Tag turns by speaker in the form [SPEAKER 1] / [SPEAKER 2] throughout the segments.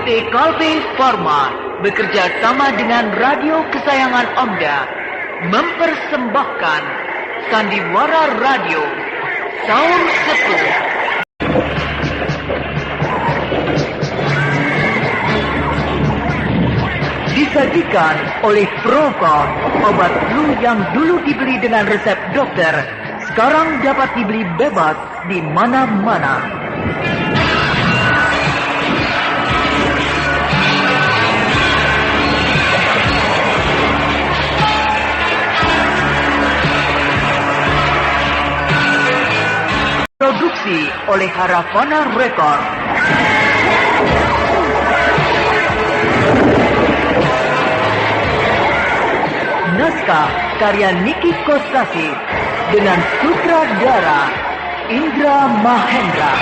[SPEAKER 1] PT Kalbe Farma bekerja sama dengan radio kesayangan Anda mempersembahkan Sandiwara Radio Saur Setu. Disajikan oleh Propa, obat flu yang dulu dibeli dengan resep dokter, sekarang dapat dibeli bebas di mana-mana. Produksi oleh Haravana Record. Naskah karya Niki Kostasi dengan sutradara Indra Mahendra.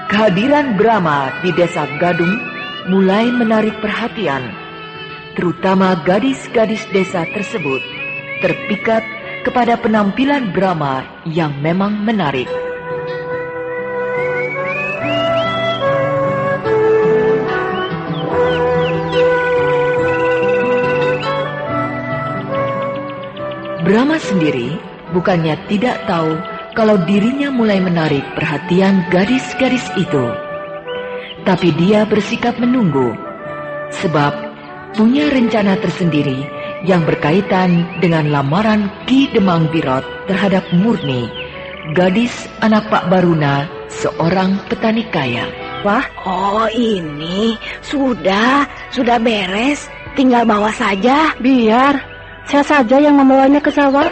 [SPEAKER 1] Kehadiran Brahma di desa Gadung mulai menarik perhatian, terutama gadis-gadis desa tersebut terpikat kepada penampilan Brahma yang memang menarik. Brahma sendiri bukannya tidak tahu kalau dirinya mulai menarik perhatian gadis-gadis itu. Tapi dia bersikap menunggu, sebab punya rencana tersendiri yang berkaitan dengan lamaran Ki Demang Birot terhadap Murni, gadis anak Pak Baruna, seorang petani kaya.
[SPEAKER 2] Wah, oh ini sudah beres, tinggal bawa saja.
[SPEAKER 3] Biar, saya saja yang membawanya ke sawah.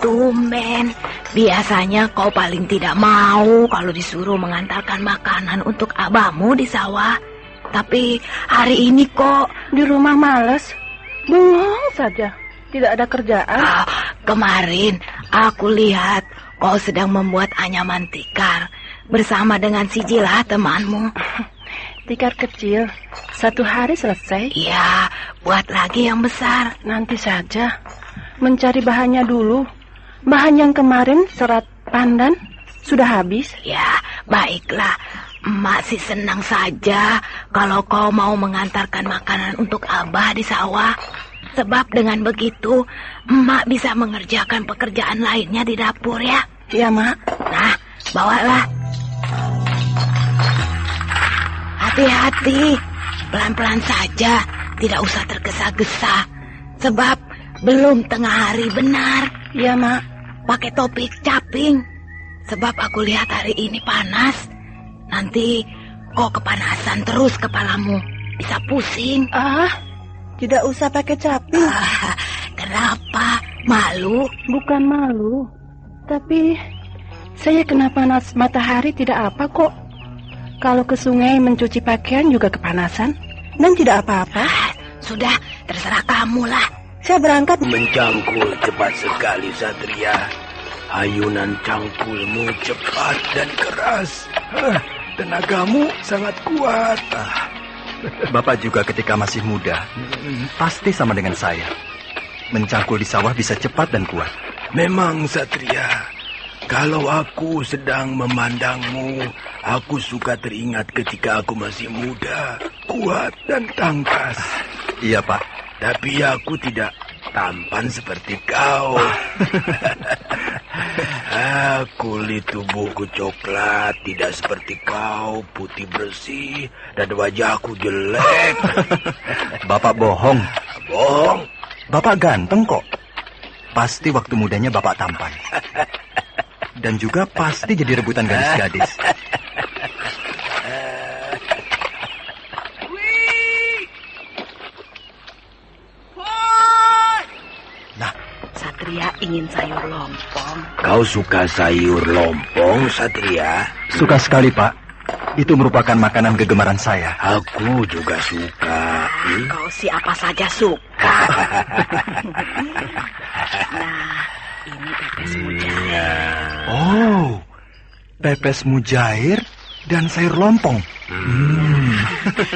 [SPEAKER 2] Tumben, biasanya kau paling tidak mau kalau disuruh mengantarkan makanan untuk abahmu di sawah. Tapi hari ini kok
[SPEAKER 3] di rumah males, bengong saja, tidak ada kerjaan.
[SPEAKER 2] Kemarin aku lihat kau sedang membuat anyaman tikar bersama dengan si Jila temanmu.
[SPEAKER 3] Tikar kecil, 1 hari selesai.
[SPEAKER 2] Iya, buat lagi yang besar.
[SPEAKER 3] Nanti saja, mencari bahannya dulu. Bahan yang kemarin, serat pandan, sudah habis.
[SPEAKER 2] Ya, baiklah. Emak sih senang saja kalau kau mau mengantarkan makanan untuk abah di sawah. Sebab dengan begitu, emak bisa mengerjakan pekerjaan lainnya di dapur ya.
[SPEAKER 3] Iya, Mak.
[SPEAKER 2] Nah, bawalah. Hati-hati, pelan-pelan saja, tidak usah tergesa-gesa. Sebab belum tengah hari benar.
[SPEAKER 3] Iya, Mak.
[SPEAKER 2] Pakai topi caping. Sebab aku lihat hari ini panas. Nanti kau kepanasan terus kepalamu. Bisa pusing.
[SPEAKER 3] Tidak usah pakai caping.
[SPEAKER 2] Kenapa? Malu?
[SPEAKER 3] Bukan malu. Tapi saya kena panas matahari tidak apa kok. Kalau ke sungai mencuci pakaian juga kepanasan. Dan tidak apa-apa.
[SPEAKER 2] Sudah, terserah kamu lah.
[SPEAKER 3] Saya berangkat.
[SPEAKER 4] Mencangkul cepat sekali, Satria. Ayunan cangkulmu cepat dan keras. Tenagamu sangat kuat.
[SPEAKER 5] Bapak juga ketika masih muda, pasti sama dengan saya. Mencangkul di sawah bisa cepat dan kuat.
[SPEAKER 4] Memang, Satria. Kalau aku sedang memandangmu, aku suka teringat ketika aku masih muda, kuat dan tangkas.
[SPEAKER 5] Iya, Pak.
[SPEAKER 4] Tapi aku tidak tampan seperti kau. Kulit tubuhku coklat, tidak seperti kau, putih bersih, dan wajahku jelek.
[SPEAKER 5] Bapak bohong.
[SPEAKER 4] Bohong?
[SPEAKER 5] Bapak ganteng kok. Pasti waktu mudanya Bapak tampan. Dan juga pasti jadi rebutan gadis-gadis.
[SPEAKER 2] Satria ingin sayur lompong.
[SPEAKER 4] Kau suka sayur lompong, Satria?
[SPEAKER 5] Suka sekali, Pak. Itu merupakan makanan kegemaran saya.
[SPEAKER 4] Aku juga suka.
[SPEAKER 2] Kau siapa saja suka. Nah, ini pepes mujair.
[SPEAKER 5] Oh, pepes mujair dan sayur lompong.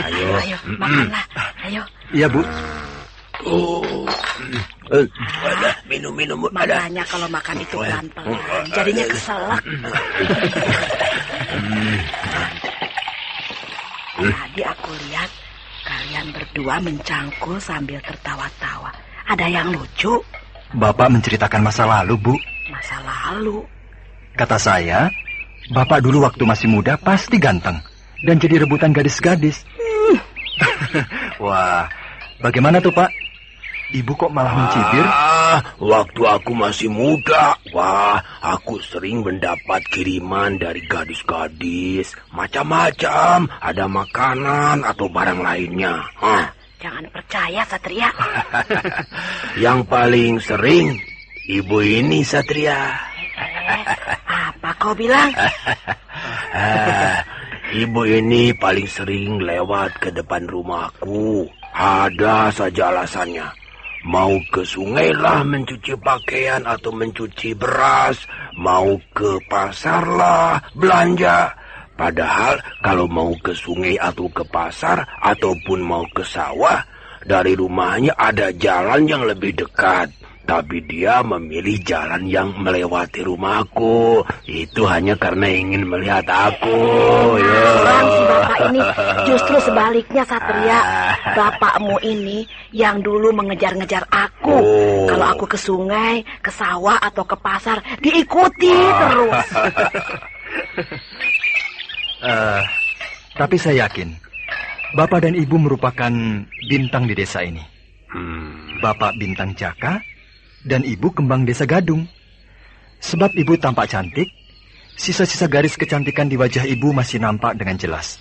[SPEAKER 2] Ayo, makanlah. Ayo.
[SPEAKER 5] Iya, Bu.
[SPEAKER 4] Minum.
[SPEAKER 2] Makanya kalau makan itu pelan-pelan, jadinya keselak. Tadi aku lihat kalian berdua mencangkul sambil tertawa-tawa. Ada yang lucu?
[SPEAKER 5] Bapak menceritakan masa lalu, Bu.
[SPEAKER 2] Masa lalu?
[SPEAKER 5] Kata saya, Bapak dulu waktu masih muda pasti ganteng dan jadi rebutan gadis-gadis. Wah, bagaimana tuh, Pak? Ibu kok malah mencibir?
[SPEAKER 4] Waktu aku masih muda, aku sering mendapat kiriman dari gadis-gadis. Macam-macam, ada makanan atau barang lainnya.
[SPEAKER 2] Jangan percaya, Satria.
[SPEAKER 4] Yang paling sering, ibu ini, Satria.
[SPEAKER 2] Apa kau bilang?
[SPEAKER 4] Ibu ini paling sering lewat ke depan rumahku. Ada saja alasannya. Mau ke sungai lah mencuci pakaian atau mencuci beras. Mau ke pasar lah belanja. Padahal kalau mau ke sungai atau ke pasar ataupun mau ke sawah, dari rumahnya ada jalan yang lebih dekat. Tapi dia memilih jalan yang melewati rumahku. Itu hanya karena ingin melihat aku.
[SPEAKER 2] Orang si bapak ini justru sebaliknya, Satria. Bapakmu ini yang dulu mengejar-ngejar aku. Kalau aku ke sungai, ke sawah atau ke pasar, diikuti terus.
[SPEAKER 5] Tapi saya yakin Bapak dan Ibu merupakan bintang di desa ini. Bapak bintang Jaka dan Ibu kembang desa Gadung. Sebab Ibu tampak cantik, sisa-sisa garis kecantikan di wajah Ibu masih nampak dengan jelas.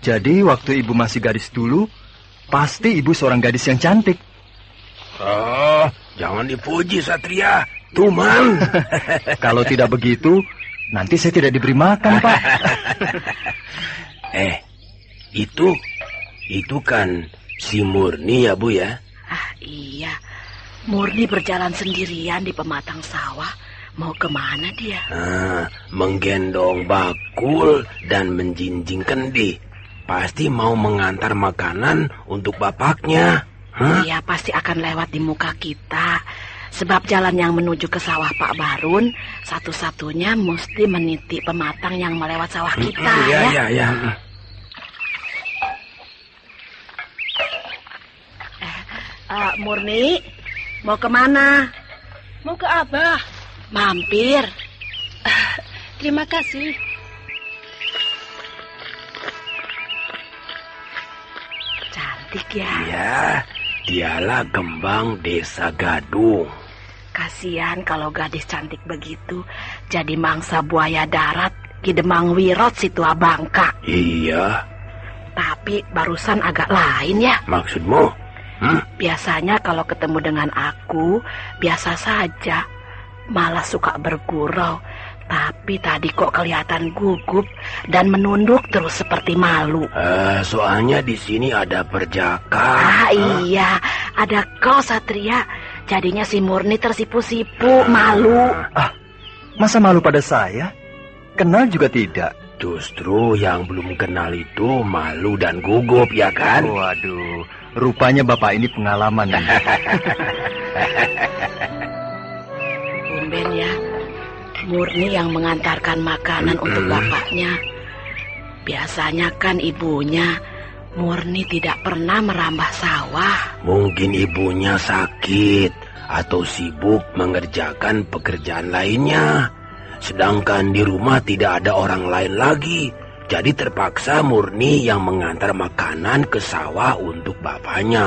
[SPEAKER 5] Jadi waktu Ibu masih gadis dulu, pasti Ibu seorang gadis yang cantik.
[SPEAKER 4] Jangan dipuji, Satria. Tuman.
[SPEAKER 5] Kalau tidak begitu, nanti saya tidak diberi makan, Pak.
[SPEAKER 4] Itu kan si Murni ya, Bu ya?
[SPEAKER 2] Iya. Murni berjalan sendirian di pematang sawah. Mau kemana dia?
[SPEAKER 4] Menggendong bakul dan menjinjing kendi. Pasti mau mengantar makanan untuk bapaknya.
[SPEAKER 2] Dia pasti akan lewat di muka kita. Sebab jalan yang menuju ke sawah Pak Barun, satu-satunya mesti meniti pematang yang melewat sawah kita.
[SPEAKER 4] Iya.
[SPEAKER 2] Murni, mau kemana?
[SPEAKER 3] Mau ke Abah.
[SPEAKER 2] Mampir.
[SPEAKER 3] Terima kasih.
[SPEAKER 2] Cantik ya.
[SPEAKER 4] Iya, dialah kembang desa Gadung.
[SPEAKER 2] Kasihan kalau gadis cantik begitu jadi mangsa buaya darat Ki Demang Wirot si tua Bangka.
[SPEAKER 4] Iya.
[SPEAKER 2] Tapi barusan agak lain ya.
[SPEAKER 4] Maksudmu?
[SPEAKER 2] Biasanya kalau ketemu dengan aku biasa saja, malah suka bergurau. Tapi tadi kok kelihatan gugup dan menunduk terus seperti malu.
[SPEAKER 4] Soalnya di sini ada perjaka.
[SPEAKER 2] Iya, ada kau, Satria. Jadinya si Murni tersipu-sipu, malu.
[SPEAKER 5] Masa malu pada saya? Kenal juga tidak.
[SPEAKER 4] Justru yang belum kenal itu malu dan gugup, ya kan?
[SPEAKER 5] Waduh, rupanya Bapak ini pengalaman.
[SPEAKER 2] Tumben ya, Murni yang mengantarkan makanan untuk bapaknya. Biasanya kan ibunya, Murni tidak pernah merambah sawah.
[SPEAKER 4] Mungkin ibunya sakit atau sibuk mengerjakan pekerjaan lainnya. Sedangkan di rumah tidak ada orang lain lagi. Jadi terpaksa Murni yang mengantar makanan ke sawah untuk bapaknya.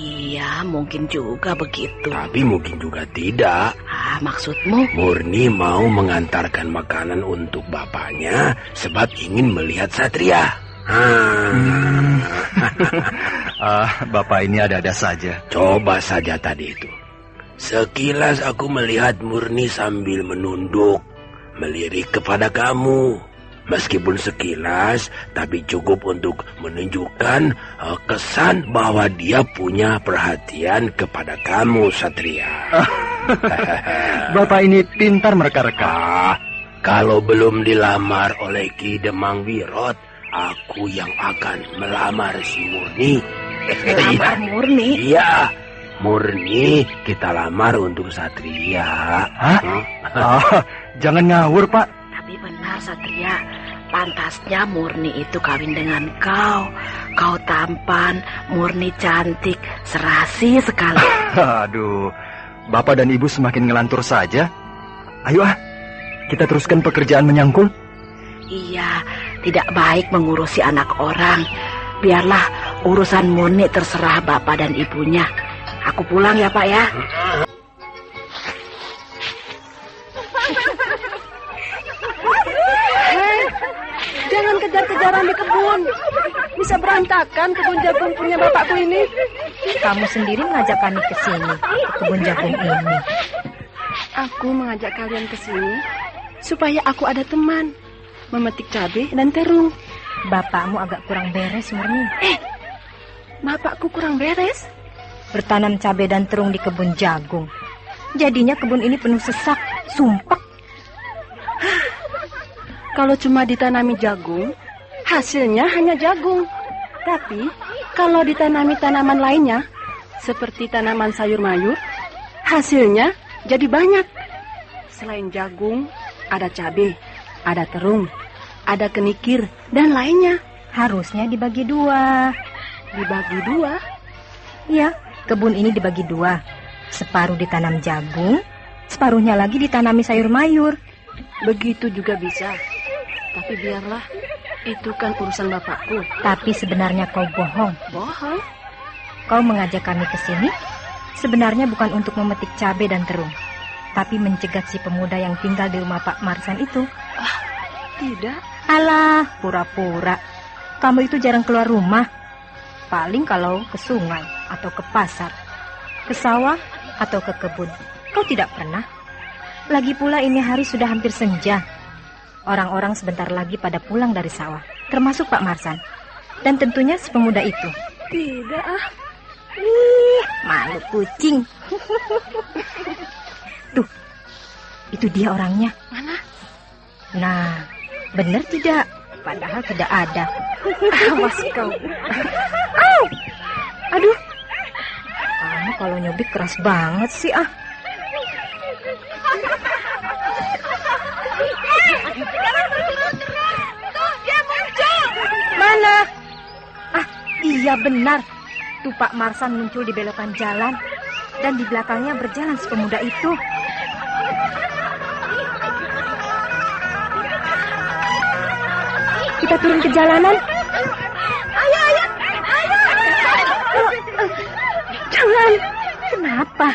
[SPEAKER 2] Iya, mungkin juga begitu.
[SPEAKER 4] Tapi mungkin juga tidak.
[SPEAKER 2] Maksudmu?
[SPEAKER 4] Murni mau mengantarkan makanan untuk bapaknya sebab ingin melihat Satria.
[SPEAKER 5] Bapak ini ada-ada saja.
[SPEAKER 4] Coba saja tadi itu. Sekilas aku melihat Murni sambil menunduk, melirik kepada kamu. Meskipun sekilas, tapi cukup untuk menunjukkan kesan bahwa dia punya perhatian kepada kamu, Satria.
[SPEAKER 5] Bapak ini pintar mereka-reka.
[SPEAKER 4] Kalau belum dilamar oleh Ki Demang Wirot, aku yang akan melamar si Murni.
[SPEAKER 2] Melamar Murni?
[SPEAKER 4] Iya, Murni kita lamar untuk Satria.
[SPEAKER 5] Hah? Jangan ngawur, Pak.
[SPEAKER 2] Tapi benar, Satria. Pantasnya Murni itu kawin dengan kau. Kau tampan, Murni cantik, serasi sekali.
[SPEAKER 5] Aduh, Bapak dan Ibu semakin ngelantur saja. Ayo kita teruskan pekerjaan menyangkul.
[SPEAKER 2] Iya, tidak baik mengurusi anak orang. Biarlah urusan Murni terserah Bapak dan Ibunya. Aku pulang ya, Pak ya.
[SPEAKER 3] Jangan kejar-kejaran di kebun. Bisa berantakan kebun jagung punya bapakku ini.
[SPEAKER 6] Kamu sendiri mengajak kami ke sini, ke kebun jagung ini.
[SPEAKER 3] Aku mengajak kalian ke sini supaya aku ada teman memetik cabai dan terung.
[SPEAKER 6] Bapakmu agak kurang beres, Murni.
[SPEAKER 3] Bapakku kurang beres?
[SPEAKER 6] Bertanam cabai dan terung di kebun jagung. Jadinya kebun ini penuh sesak, sumpek.
[SPEAKER 3] Kalau cuma ditanami jagung, hasilnya hanya jagung. Tapi kalau ditanami tanaman lainnya, seperti tanaman sayur mayur, hasilnya jadi banyak. Selain jagung, ada cabai, ada terung, ada kenikir, dan lainnya.
[SPEAKER 6] Harusnya dibagi dua.
[SPEAKER 3] Dibagi dua?
[SPEAKER 6] Iya, kebun ini dibagi dua. Separuh ditanam jagung, separuhnya lagi ditanami sayur mayur.
[SPEAKER 3] Begitu juga bisa. Tapi biarlah, itu kan urusan bapakku.
[SPEAKER 6] Tapi sebenarnya kau bohong.
[SPEAKER 3] Bohong?
[SPEAKER 6] Kau mengajak kami ke sini sebenarnya bukan untuk memetik cabai dan terung, tapi mencegat si pemuda yang tinggal di rumah Pak Marsan itu.
[SPEAKER 3] Tidak.
[SPEAKER 6] Alah, pura-pura. Kamu itu jarang keluar rumah. Paling kalau ke sungai atau ke pasar, ke sawah atau ke kebun. Kau tidak pernah. Lagi pula ini hari sudah hampir senja. Orang-orang sebentar lagi pada pulang dari sawah, termasuk Pak Marsan. Dan tentunya si pemuda itu.
[SPEAKER 3] Tidak.
[SPEAKER 6] Ih, malu kucing. Tuh, itu dia orangnya.
[SPEAKER 3] Mana?
[SPEAKER 6] Nah, benar tidak? Padahal tidak ada.
[SPEAKER 3] Awas kau. Au! Aduh.
[SPEAKER 6] Kamu kalau nyubit keras banget sih, Mana? Iya benar. Tuh Pak Marsan muncul di belokan jalan. Dan di belakangnya berjalan si pemuda itu. Kita turun ke jalanan. Ayo. Jangan. Kenapa?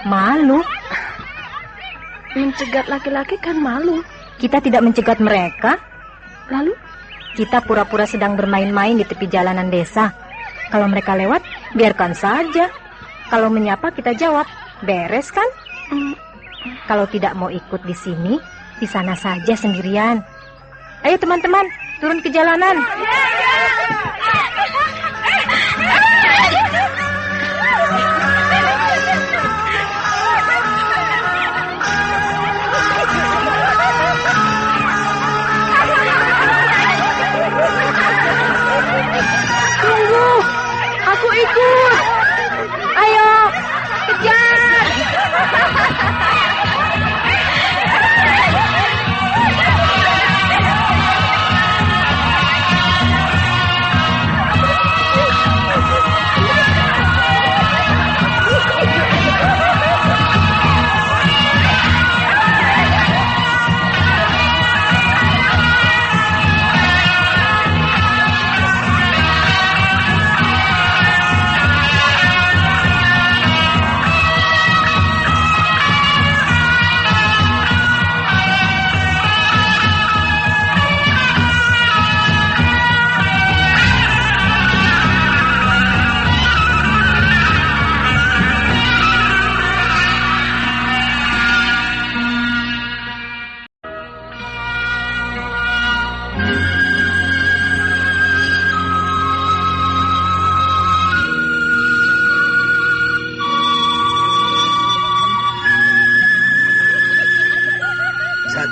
[SPEAKER 6] Malu?
[SPEAKER 3] Mencegat laki-laki kan malu.
[SPEAKER 6] Kita tidak mencegat mereka.
[SPEAKER 3] Lalu?
[SPEAKER 6] Kita pura-pura sedang bermain-main di tepi jalanan desa. Kalau mereka lewat, biarkan saja. Kalau menyapa, kita jawab. Beres kan? Kalau tidak mau ikut di sini, di sana saja sendirian. Ayo teman-teman, turun ke jalanan.
[SPEAKER 3] Tunggu, aku ikut.
[SPEAKER 6] Ayo, kejar.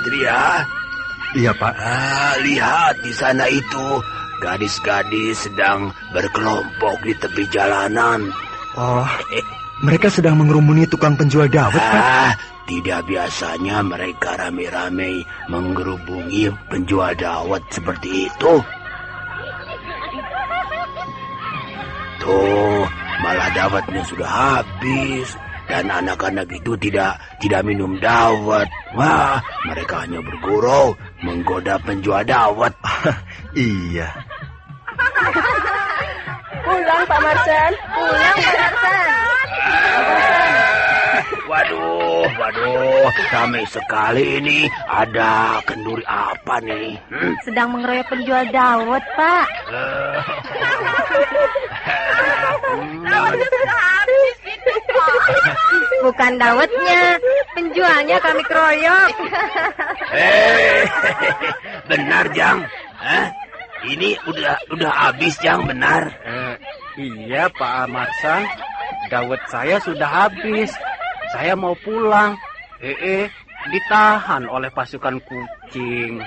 [SPEAKER 4] Satria.
[SPEAKER 5] Iya, Pak.
[SPEAKER 4] Lihat di sana itu, gadis-gadis sedang berkelompok di tepi jalanan.
[SPEAKER 5] Oh, mereka sedang mengerumuni tukang penjual dawet, Pak.
[SPEAKER 4] Tidak biasanya mereka rame-rame menggerubungi penjual dawet seperti itu. Tuh, malah dawetnya sudah habis. Dan anak-anak itu tidak minum dawet. Wah, mereka hanya bergurau menggoda penjual dawet.
[SPEAKER 5] Iya.
[SPEAKER 3] Pulang, Pak Marsan. Pulang, Pak Marsan.
[SPEAKER 4] Waduh, ramai sekali ini. Ada kenduri apa nih?
[SPEAKER 6] Sedang mengeroyok penjual dawet, Pak. Bukan dawetnya, penjualnya kami keroyok.
[SPEAKER 4] Benar, Jang? Ini udah habis, Jang, benar?
[SPEAKER 7] Iya, Pak Marsan. Dawet saya sudah habis. Saya mau pulang. Ditahan oleh pasukan kucing.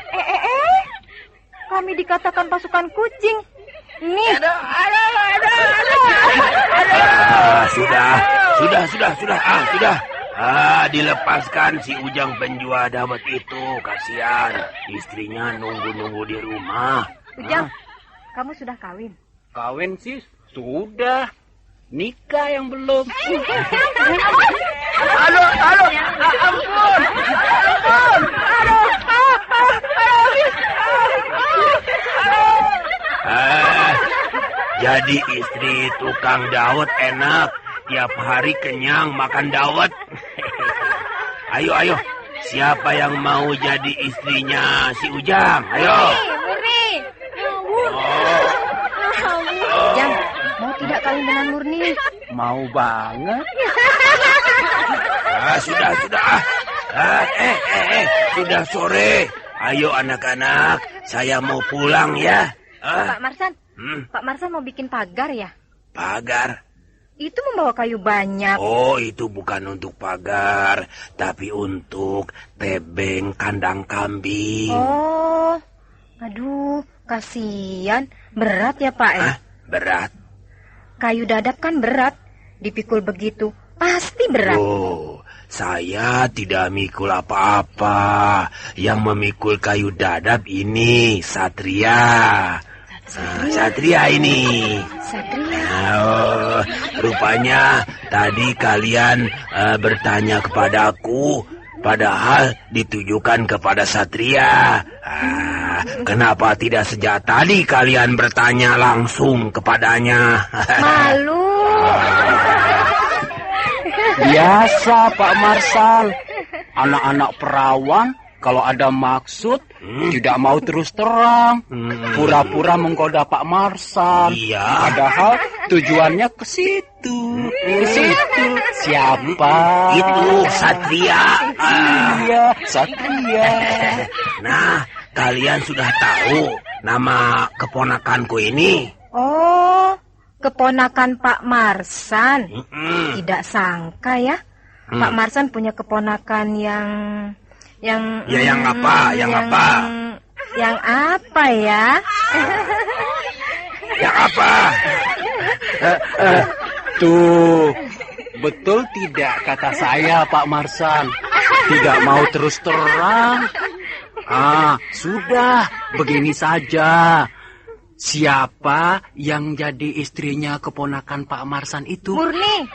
[SPEAKER 6] Kami dikatakan pasukan kucing. Nih.
[SPEAKER 4] Sudah. Dilepaskan si Ujang penjual dawet itu. Kasihan, istrinya nunggu di rumah.
[SPEAKER 6] Ujang, kamu sudah kawin?
[SPEAKER 7] Kawin sih sudah. Nikah yang belum.
[SPEAKER 4] Jadi istri tukang dawet enak. Tiap hari kenyang makan dawet. Ayo. Siapa yang mau jadi istrinya si Ujang? Ayo.
[SPEAKER 6] Murni. Ujang, mau tidak kawin dengan Murni?
[SPEAKER 7] Mau banget.
[SPEAKER 4] Sudah. Sudah sore. Ayo anak-anak, saya mau pulang ya.
[SPEAKER 6] Pak Marsan, Pak Marsan mau bikin pagar ya?
[SPEAKER 4] Pagar?
[SPEAKER 6] Itu membawa kayu banyak.
[SPEAKER 4] Oh, itu bukan untuk pagar, tapi untuk tebeng kandang kambing.
[SPEAKER 6] Oh, aduh, kasihan. Berat ya, Pak ya?
[SPEAKER 4] Berat?
[SPEAKER 6] Kayu dadap kan berat. Dipikul begitu, pasti berat.
[SPEAKER 4] Oh, saya tidak mikul apa-apa. Yang memikul kayu dadap ini Satria. Satria ini. Oh, rupanya tadi kalian bertanya kepadaku, padahal ditujukan kepada Satria. Kenapa tidak sejak tadi kalian bertanya langsung kepadanya?
[SPEAKER 6] Malu.
[SPEAKER 7] Biasa, Pak Marsan. Anak-anak perawan kalau ada maksud tidak mau terus terang, pura-pura menggoda Pak Marsan.
[SPEAKER 4] Iya.
[SPEAKER 7] Padahal tujuannya ke situ. Siapa?
[SPEAKER 4] Itu Satria.
[SPEAKER 7] Iya, Satria.
[SPEAKER 4] Nah, kalian sudah tahu nama keponakanku ini?
[SPEAKER 6] Oh, keponakan Pak Marsan. Tidak sangka ya, Pak Marsan punya keponakan yang
[SPEAKER 4] Yang apa ya? Yang apa?
[SPEAKER 7] Tuh, betul tidak kata saya, Pak Marsan? Tidak mau terus terang. Sudah, begini saja. Siapa yang jadi istrinya keponakan Pak Marsan itu?
[SPEAKER 6] Murni.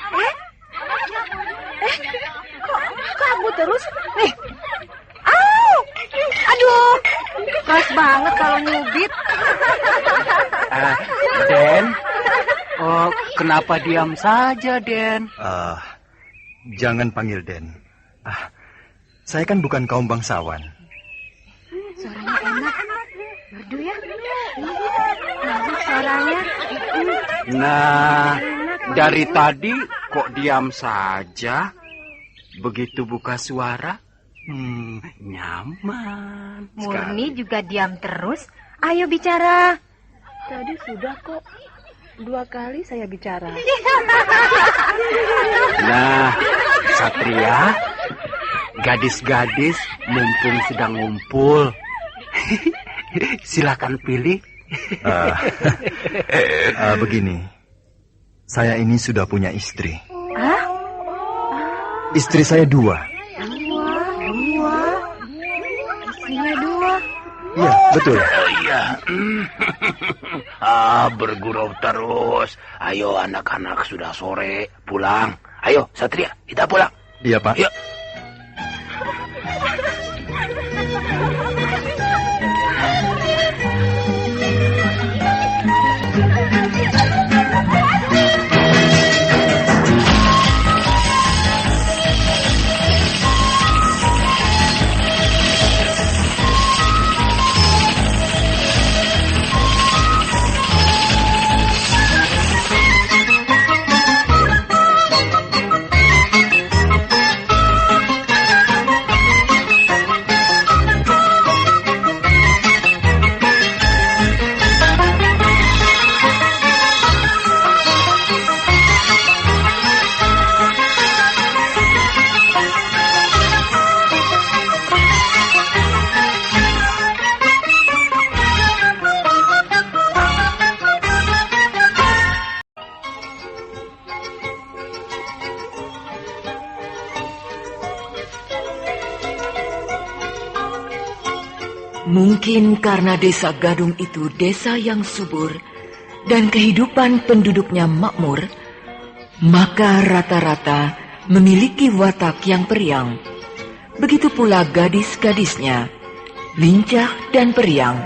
[SPEAKER 6] Kok kamu terus? Aduh, keras banget kalau nyubit.
[SPEAKER 7] Den, kenapa diam saja, Den?
[SPEAKER 5] Jangan panggil Den. Saya kan bukan kaum bangsawan.
[SPEAKER 6] Suaranya enak. Merdu ya? Suaranya.
[SPEAKER 7] Nah, dari tadi kok diam saja? Begitu buka suara, nyaman.
[SPEAKER 6] Murni juga diam terus. Ayo bicara.
[SPEAKER 3] Tadi sudah kok. 2 kali saya bicara.
[SPEAKER 7] Nah, Satria, gadis-gadis mumpung sedang ngumpul. Silakan pilih.
[SPEAKER 5] Begini, saya ini sudah punya istri.
[SPEAKER 3] Ah?
[SPEAKER 5] Istri saya 2.
[SPEAKER 3] Istrinya 2.
[SPEAKER 5] Iya, betul.
[SPEAKER 4] Oh iya. Bergurau terus. Ayo anak-anak, sudah sore, pulang. Ayo Satria, kita pulang.
[SPEAKER 5] Iya, Pak.
[SPEAKER 4] Yuk.
[SPEAKER 1] Mungkin karena desa Gadung itu desa yang subur dan kehidupan penduduknya makmur, maka rata-rata memiliki watak yang periang. Begitu pula gadis-gadisnya, lincah dan periang.